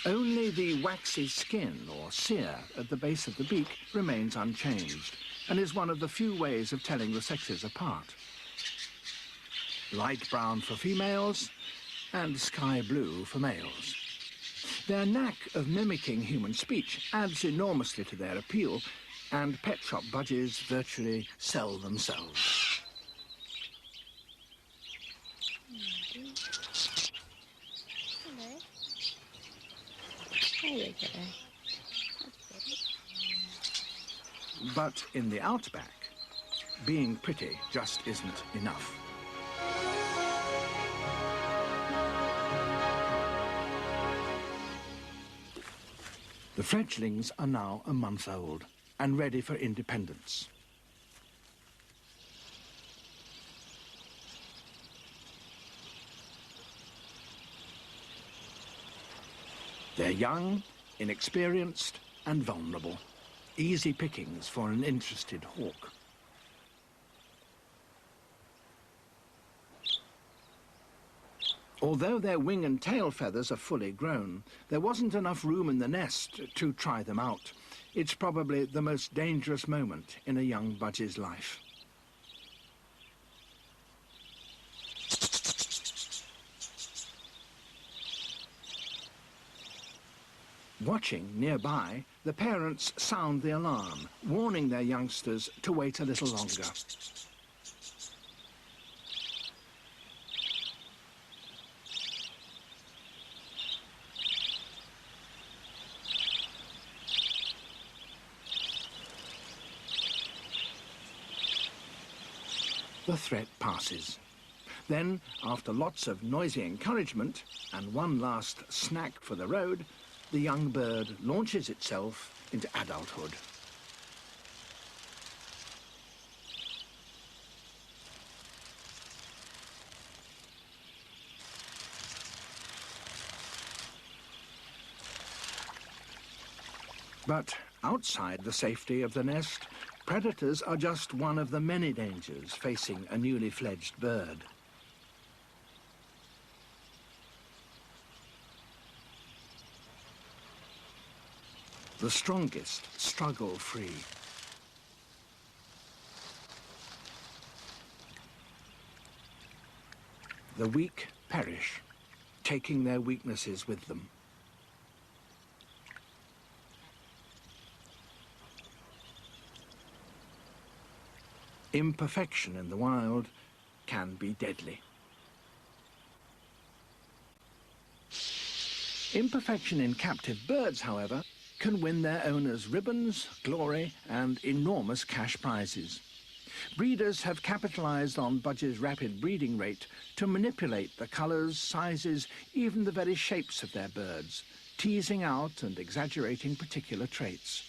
Only the waxy skin, or cere, at the base of the beak remains unchanged and is one of the few ways of telling the sexes apart. Light brown for females and sky blue for males. Their knack of mimicking human speech adds enormously to their appeal, and pet shop budgies virtually sell themselves. But in the outback, being pretty just isn't enough. The fledglings are now a month old and ready for independence. They're young, inexperienced and vulnerable. Easy pickings for an interested hawk. Although their wing and tail feathers are fully grown, there wasn't enough room in the nest to try them out. It's probably the most dangerous moment in a young budgie's life. Watching nearby, the parents sound the alarm, warning their youngsters to wait a little longer. The threat passes. Then, after lots of noisy encouragement and one last snack for the road, the young bird launches itself into adulthood. But outside the safety of the nest, predators are just one of the many dangers facing a newly fledged bird. The strongest struggle free. The weak perish, taking their weaknesses with them. Imperfection in the wild can be deadly. Imperfection in captive birds, however, can win their owners ribbons, glory, and enormous cash prizes. Breeders have capitalized on budgies' rapid breeding rate to manipulate the colors, sizes, even the very shapes of their birds, teasing out and exaggerating particular traits.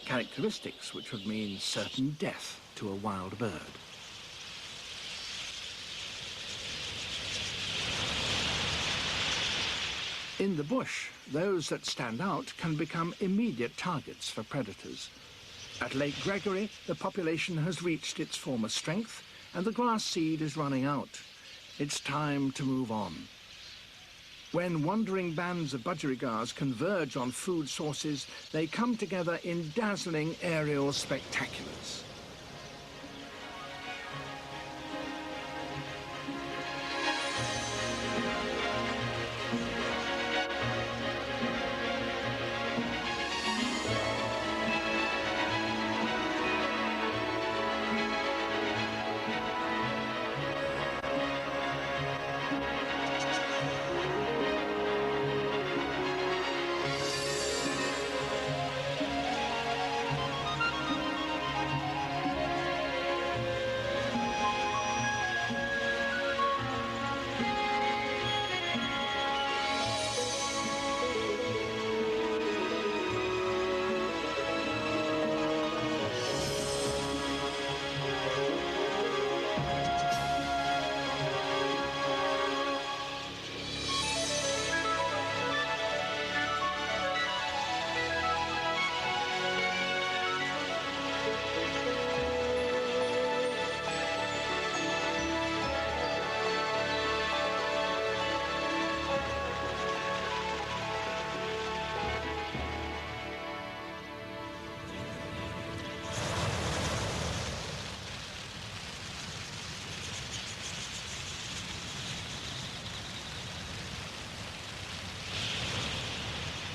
Characteristics which would mean certain death to a wild bird. In the bush, those that stand out can become immediate targets for predators. At Lake Gregory, the population has reached its former strength and the grass seed is running out. It's time to move on. When wandering bands of budgerigars converge on food sources, they come together in dazzling aerial spectaculars.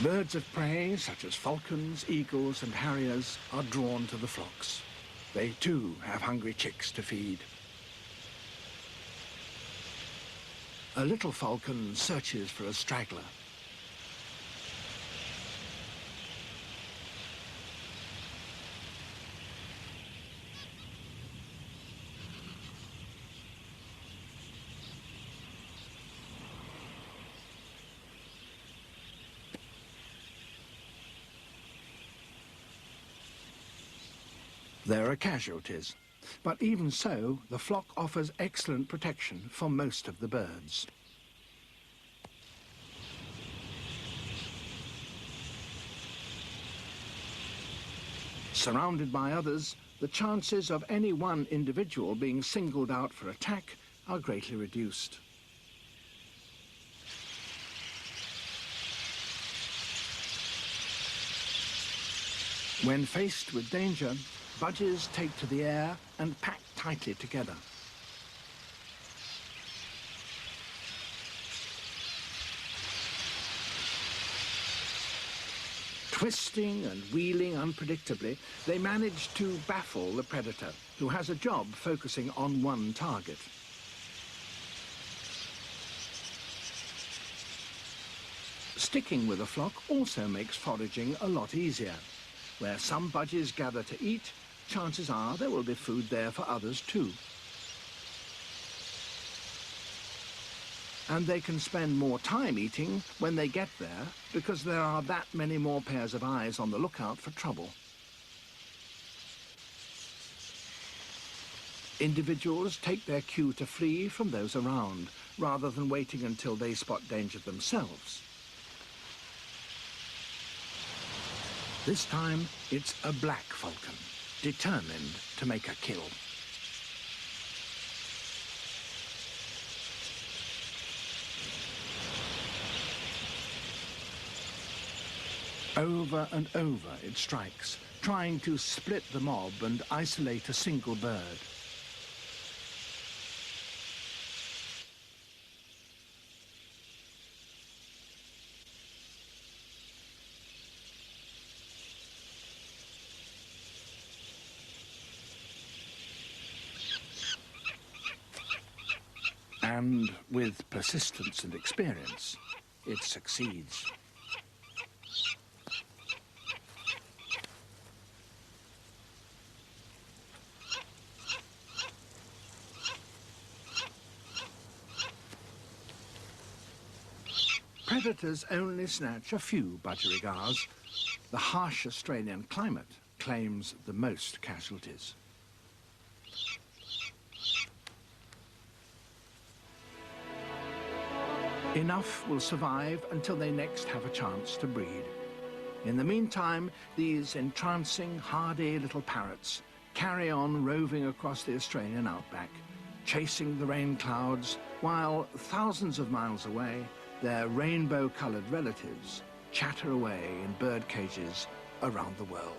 Birds of prey, such as falcons, eagles and harriers, are drawn to the flocks. They too have hungry chicks to feed. A little falcon searches for a straggler. There are casualties, but even so, the flock offers excellent protection for most of the birds. Surrounded by others, the chances of any one individual being singled out for attack are greatly reduced. When faced with danger, budgies take to the air and pack tightly together. Twisting and wheeling unpredictably, they manage to baffle the predator, who has a job focusing on one target. Sticking with a flock also makes foraging a lot easier. Where some budgies gather to eat, chances are there will be food there for others too. And they can spend more time eating when they get there because there are that many more pairs of eyes on the lookout for trouble. Individuals take their cue to flee from those around rather than waiting until they spot danger themselves. This time, it's a black falcon, determined to make a kill. Over and over it strikes, trying to split the mob and isolate a single bird. And with persistence and experience, it succeeds. Predators only snatch a few budgerigars. The harsh Australian climate claims the most casualties. Enough will survive until they next have a chance to breed. In the meantime, these entrancing, hardy little parrots carry on roving across the Australian outback, chasing the rain clouds, while thousands of miles away, their rainbow-coloured relatives chatter away in bird cages around the world.